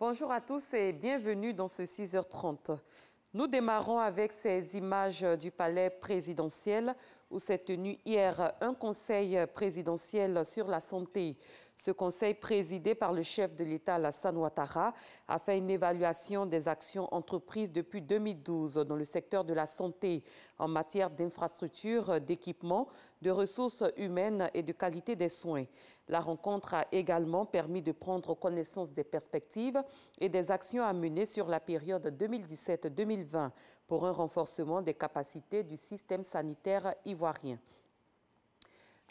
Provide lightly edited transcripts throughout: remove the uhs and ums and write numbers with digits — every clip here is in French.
Bonjour à tous et bienvenue dans ce 6h30. Nous démarrons avec ces images du palais présidentiel où s'est tenu hier un conseil présidentiel sur la santé. Ce conseil, présidé par le chef de l'État, Alassane Ouattara, a fait une évaluation des actions entreprises depuis 2012 dans le secteur de la santé en matière d'infrastructures, d'équipements, de ressources humaines et de qualité des soins. La rencontre a également permis de prendre connaissance des perspectives et des actions à mener sur la période 2017-2020 pour un renforcement des capacités du système sanitaire ivoirien.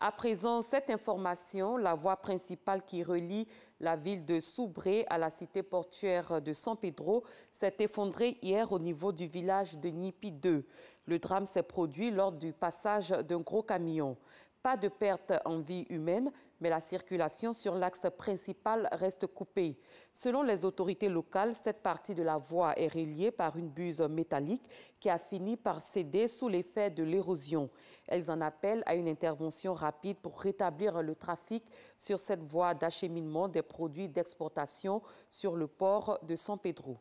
À présent, cette information, la voie principale qui relie la ville de Soubré à la cité portuaire de San Pedro, s'est effondrée hier au niveau du village de Nipi 2. Le drame s'est produit lors du passage d'un gros camion. Pas de perte en vie humaine, mais la circulation sur l'axe principal reste coupée. Selon les autorités locales, cette partie de la voie est reliée par une buse métallique qui a fini par céder sous l'effet de l'érosion. Elles en appellent à une intervention rapide pour rétablir le trafic sur cette voie d'acheminement des produits d'exportation sur le port de San Pedro.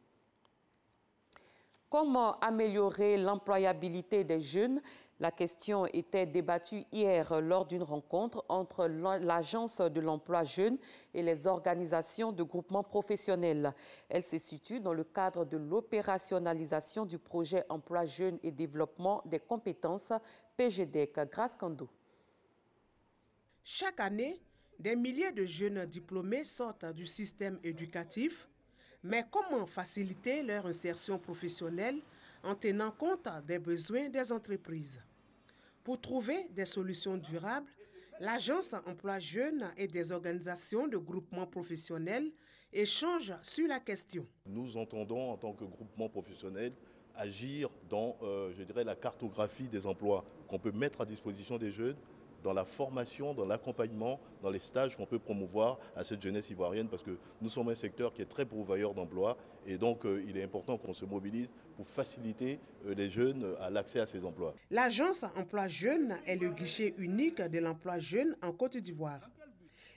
Comment améliorer l'employabilité des jeunes? La question était débattue hier lors d'une rencontre entre l'Agence de l'emploi jeune et les organisations de groupements professionnels. Elle se situe dans le cadre de l'opérationnalisation du projet Emploi Jeunes et Développement des compétences PGDEC. Grâce Kando. Chaque année, des milliers de jeunes diplômés sortent du système éducatif. Mais comment faciliter leur insertion professionnelle en tenant compte des besoins des entreprises? Pour trouver des solutions durables, l'Agence Emploi Jeunes et des organisations de groupements professionnels échangent sur la question. Nous entendons, en tant que groupement professionnel, agir dans, la cartographie des emplois qu'on peut mettre à disposition des jeunes, dans la formation, dans l'accompagnement, dans les stages qu'on peut promouvoir à cette jeunesse ivoirienne, parce que nous sommes un secteur qui est très pourvoyeur d'emplois et donc il est important qu'on se mobilise pour faciliter les jeunes à l'accès à ces emplois. L'Agence Emploi Jeunes est le guichet unique de l'emploi jeune en Côte d'Ivoire.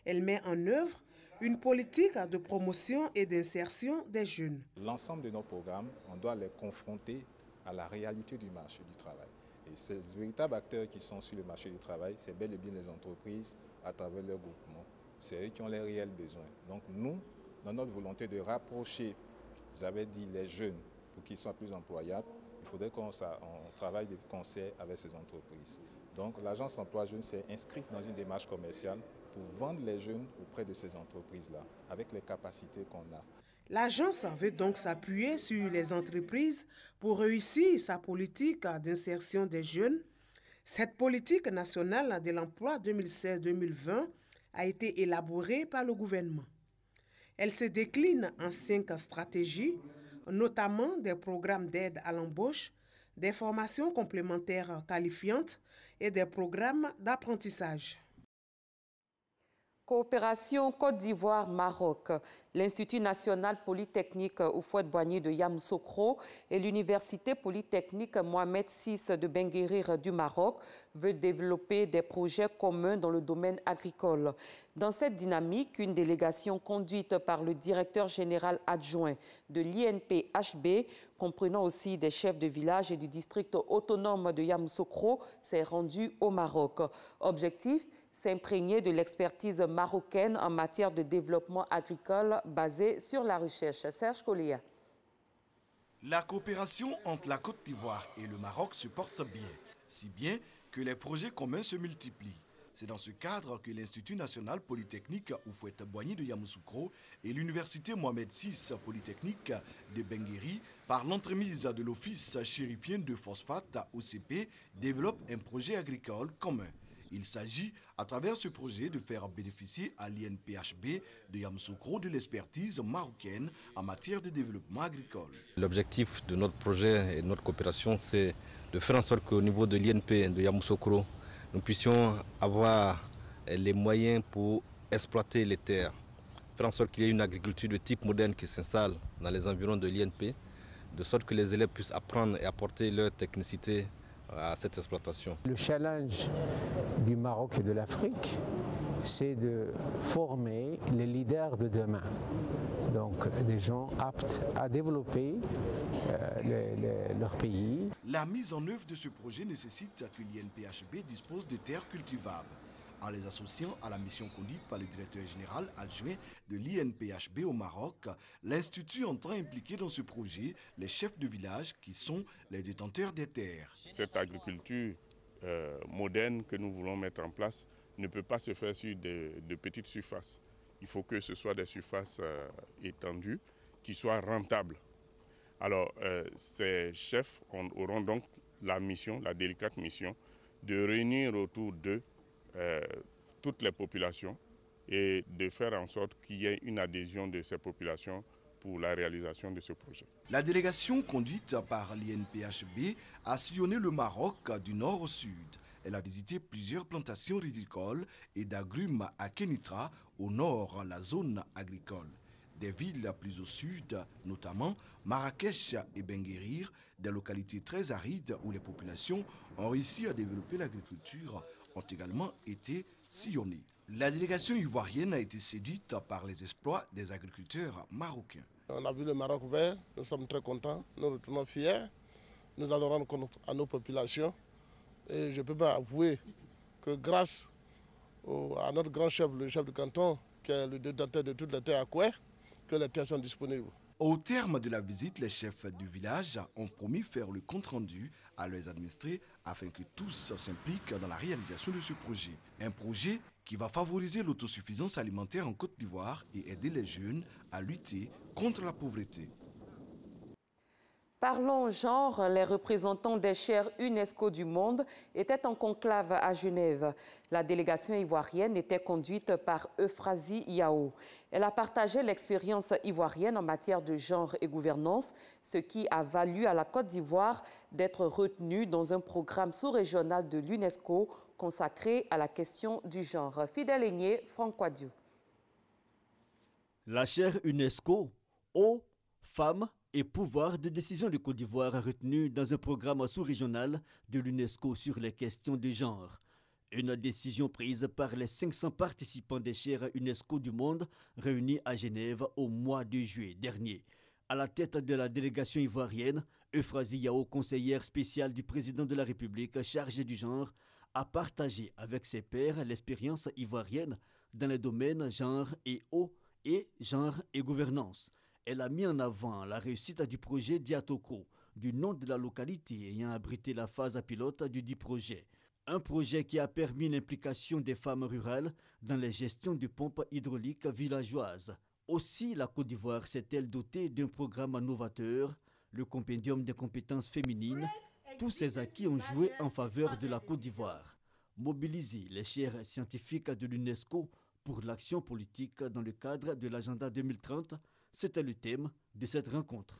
Elle met en œuvre une politique de promotion et d'insertion des jeunes. L'ensemble de nos programmes, on doit les confronter à la réalité du marché du travail. Et ces véritables acteurs qui sont sur le marché du travail, c'est bel et bien les entreprises à travers leurs groupements. C'est eux qui ont les réels besoins. Donc nous, dans notre volonté de rapprocher, j'avais dit, les jeunes pour qu'ils soient plus employables, il faudrait qu'on travaille de concert avec ces entreprises. Donc l'agence Emploi Jeunes s'est inscrite dans une démarche commerciale pour vendre les jeunes auprès de ces entreprises-là, avec les capacités qu'on a. L'agence veut donc s'appuyer sur les entreprises pour réussir sa politique d'insertion des jeunes. Cette politique nationale de l'emploi 2016-2020 a été élaborée par le gouvernement. Elle se décline en 5 stratégies, notamment des programmes d'aide à l'embauche, des formations complémentaires qualifiantes et des programmes d'apprentissage. Coopération Côte d'Ivoire-Maroc, l'Institut national polytechnique Houphouët-Boigny de Yamoussoukro et l'Université polytechnique Mohamed VI de Benguérir du Maroc veulent développer des projets communs dans le domaine agricole. Dans cette dynamique, une délégation conduite par le directeur général adjoint de l'INPHB, comprenant aussi des chefs de village et du district autonome de Yamoussoukro, s'est rendue au Maroc. Objectif: s'imprégner de l'expertise marocaine en matière de développement agricole basée sur la recherche. Serge Kolia. La coopération entre la Côte d'Ivoire et le Maroc se porte bien, si bien que les projets communs se multiplient. C'est dans ce cadre que l'Institut national polytechnique Houphouët-Boigny de Yamoussoukro et l'Université Mohamed VI polytechnique de Benguérir, par l'entremise de l'Office chérifien de phosphate OCP, développent un projet agricole commun. Il s'agit, à travers ce projet, de faire bénéficier à l'INPHB de Yamoussoukro de l'expertise marocaine en matière de développement agricole. L'objectif de notre projet et de notre coopération, c'est de faire en sorte qu'au niveau de l'INP de Yamoussoukro, nous puissions avoir les moyens pour exploiter les terres, faire en sorte qu'il y ait une agriculture de type moderne qui s'installe dans les environs de l'INP, de sorte que les élèves puissent apprendre et apporter leur technicité à cette exploitation. Le challenge du Maroc et de l'Afrique, c'est de former les leaders de demain. Donc des gens aptes à développer leur pays. La mise en œuvre de ce projet nécessite que l'INPHB dispose de terres cultivables. En les associant à la mission conduite par le directeur général adjoint de l'INPHB au Maroc, l'Institut entend impliquer dans ce projet les chefs de village qui sont les détenteurs des terres. Cette agriculture moderne que nous voulons mettre en place ne peut pas se faire sur de petites surfaces. Il faut que ce soit des surfaces étendues qui soient rentables. Alors, ces chefs auront donc la mission, la délicate mission, de réunir autour d'eux toutes les populations et de faire en sorte qu'il y ait une adhésion de ces populations pour la réalisation de ce projet. La délégation conduite par l'INPHB a sillonné le Maroc du nord au sud. Elle a visité plusieurs plantations rizicoles et d'agrumes à Kenitra, au nord, la zone agricole. Des villes plus au sud, notamment Marrakech et Benguérir, des localités très arides où les populations ont réussi à développer l'agriculture, ont également été sillonnées. La délégation ivoirienne a été séduite par les exploits des agriculteurs marocains. On a vu le Maroc vert, nous sommes très contents, nous retournons fiers. Nous allons rendre compte à nos populations. Et je peux pas avouer que grâce à notre grand chef, le chef de canton, qui est le détenteur de toutes les terres à Koué, que les terres sont disponibles. Au terme de la visite, les chefs du village ont promis faire le compte-rendu à leurs administrés afin que tous s'impliquent dans la réalisation de ce projet. Un projet qui va favoriser l'autosuffisance alimentaire en Côte d'Ivoire et aider les jeunes à lutter contre la pauvreté. Parlons genre, les représentants des chaires UNESCO du monde étaient en conclave à Genève. La délégation ivoirienne était conduite par Euphrasie Yao. Elle a partagé l'expérience ivoirienne en matière de genre et gouvernance, ce qui a valu à la Côte d'Ivoire d'être retenue dans un programme sous-régional de l'UNESCO consacré à la question du genre. Fidèle Aigné, Franck Quadiou. La chaire UNESCO, eau, femmes et pouvoir de décision de Côte d'Ivoire retenu dans un programme sous-régional de l'UNESCO sur les questions de genre. Une décision prise par les 500 participants des chaires UNESCO du monde réunis à Genève au mois de juillet dernier. À la tête de la délégation ivoirienne, Euphrasie Yao, conseillère spéciale du président de la République chargée du genre, a partagé avec ses pairs l'expérience ivoirienne dans les domaines genre et eau et genre et gouvernance. Elle a mis en avant la réussite du projet Diatoko, du nom de la localité ayant abrité la phase pilote du dit projet. Un projet qui a permis l'implication des femmes rurales dans les gestions de pompes hydrauliques villageoises. Aussi, la Côte d'Ivoire s'est-elle dotée d'un programme novateur, le Compendium des compétences féminines. Tous ces acquis ont joué en faveur de la Côte d'Ivoire. Mobiliser les chaires scientifiques de l'UNESCO pour l'action politique dans le cadre de l'agenda 2030, c'était le thème de cette rencontre.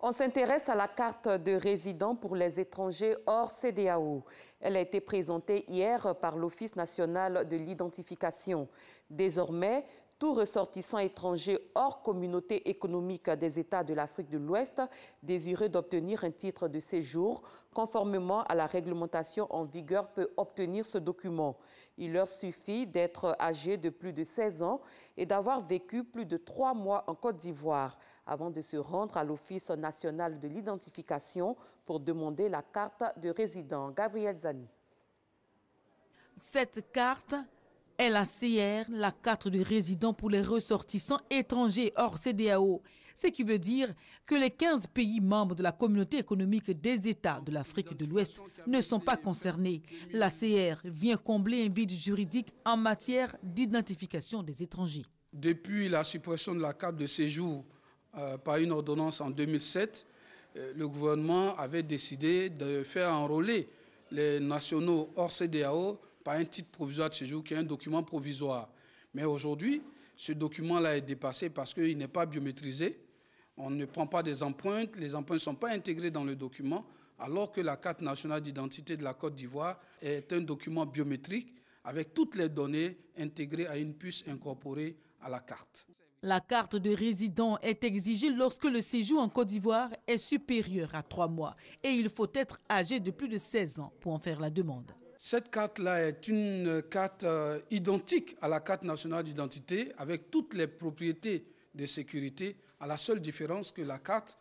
On s'intéresse à la carte de résident pour les étrangers hors CEDEAO. Elle a été présentée hier par l'Office national de l'identification. Désormais, tout ressortissant étranger hors communauté économique des États de l'Afrique de l'Ouest désireux d'obtenir un titre de séjour conformément à la réglementation en vigueur peut obtenir ce document. Il leur suffit d'être âgé de plus de 16 ans et d'avoir vécu plus de 3 mois en Côte d'Ivoire avant de se rendre à l'Office national de l'identification pour demander la carte de résident. Gabriel Zani. Cette carte est la CR, la carte de résident pour les ressortissants étrangers hors CEDEAO. Ce qui veut dire que les 15 pays membres de la communauté économique des États de l'Afrique de l'Ouest ne sont pas concernés. La CR vient combler un vide juridique en matière d'identification des étrangers. Depuis la suppression de la carte de séjour par une ordonnance en 2007, le gouvernement avait décidé de faire enrôler les nationaux hors CEDEAO par un titre provisoire de séjour qui est un document provisoire. Mais aujourd'hui, ce document-là est dépassé parce qu'il n'est pas biométrisé. On ne prend pas des empreintes, les empreintes ne sont pas intégrées dans le document, alors que la carte nationale d'identité de la Côte d'Ivoire est un document biométrique avec toutes les données intégrées à une puce incorporée à la carte. La carte de résident est exigée lorsque le séjour en Côte d'Ivoire est supérieur à 3 mois et il faut être âgé de plus de 16 ans pour en faire la demande. Cette carte-là est une carte identique à la carte nationale d'identité avec toutes les propriétés de sécurité, à la seule différence que la carte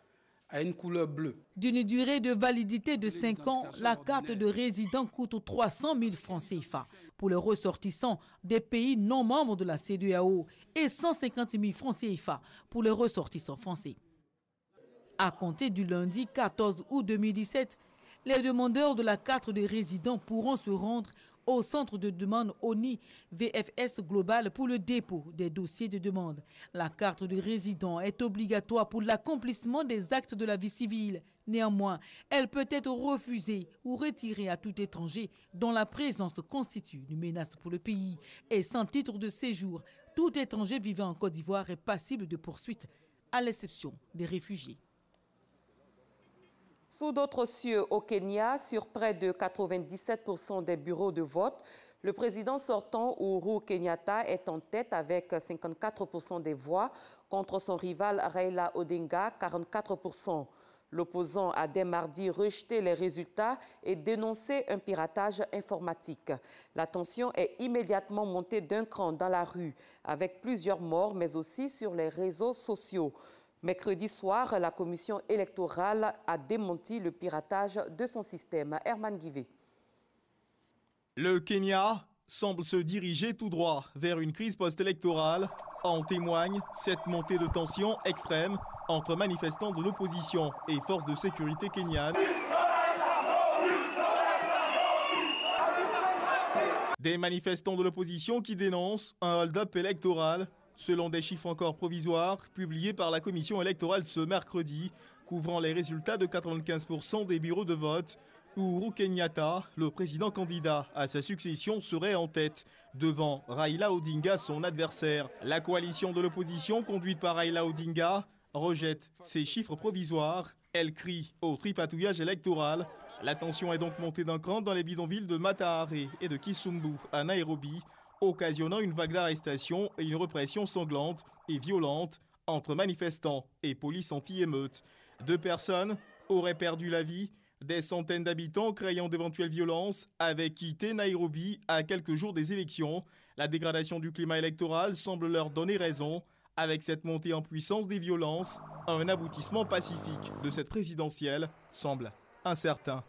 a une couleur bleue. D'une durée de validité de 5 ans, la carte de résident coûte 300 000 francs CFA pour les ressortissants des pays non membres de la CEDEAO et 150 000 francs CFA pour les ressortissants français. À compter du lundi 14 août 2017, les demandeurs de la carte de résident pourront se rendre au centre de demande ONI VFS Global pour le dépôt des dossiers de demande. La carte de résident est obligatoire pour l'accomplissement des actes de la vie civile. Néanmoins, elle peut être refusée ou retirée à tout étranger dont la présence constitue une menace pour le pays. Et sans titre de séjour, tout étranger vivant en Côte d'Ivoire est passible de poursuites, à l'exception des réfugiés. Sous d'autres cieux au Kenya, sur près de 97% des bureaux de vote, le président sortant Uhuru Kenyatta est en tête avec 54% des voix contre son rival Raila Odinga, 44%. L'opposant a dès mardi rejeté les résultats et dénoncé un piratage informatique. La tension est immédiatement montée d'un cran dans la rue, avec plusieurs morts, mais aussi sur les réseaux sociaux. Mercredi soir, la commission électorale a démenti le piratage de son système. Herman Guivé. Le Kenya semble se diriger tout droit vers une crise post-électorale. En témoigne cette montée de tension extrême entre manifestants de l'opposition et forces de sécurité kenyanes. Des manifestants de l'opposition qui dénoncent un hold-up électoral. Selon des chiffres encore provisoires publiés par la commission électorale ce mercredi, couvrant les résultats de 95% des bureaux de vote, Uhuru Kenyatta, le président candidat à sa succession, serait en tête, devant Raila Odinga, son adversaire. La coalition de l'opposition, conduite par Raila Odinga, rejette ces chiffres provisoires. Elle crie au tripatouillage électoral. La tension est donc montée d'un cran dans les bidonvilles de Matahare et de Kisumu à Nairobi, occasionnant une vague d'arrestations et une répression sanglante et violente entre manifestants et police anti-émeute. 2 personnes auraient perdu la vie. Des centaines d'habitants craignant d'éventuelles violences avaient quitté Nairobi à quelques jours des élections. La dégradation du climat électoral semble leur donner raison. Avec cette montée en puissance des violences, un aboutissement pacifique de cette présidentielle semble incertain.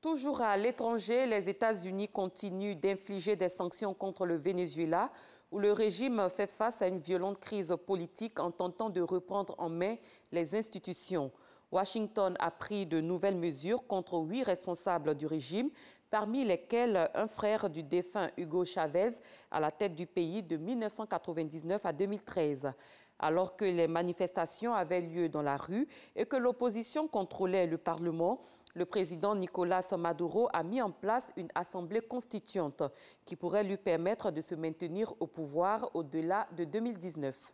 Toujours à l'étranger, les États-Unis continuent d'infliger des sanctions contre le Venezuela, où le régime fait face à une violente crise politique en tentant de reprendre en main les institutions. Washington a pris de nouvelles mesures contre 8 responsables du régime, parmi lesquels un frère du défunt Hugo Chavez, à la tête du pays de 1999 à 2013. Alors que les manifestations avaient lieu dans la rue et que l'opposition contrôlait le Parlement, le président Nicolás Maduro a mis en place une assemblée constituante qui pourrait lui permettre de se maintenir au pouvoir au-delà de 2019.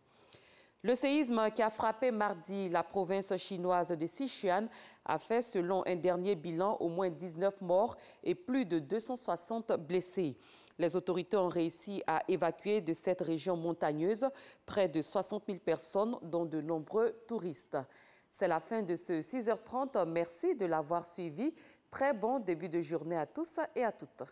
Le séisme qui a frappé mardi la province chinoise de Sichuan a fait, selon un dernier bilan, au moins 19 morts et plus de 260 blessés. Les autorités ont réussi à évacuer de cette région montagneuse près de 60 000 personnes, dont de nombreux touristes. C'est la fin de ce 6h30. Merci de l'avoir suivi. Très bon début de journée à tous et à toutes.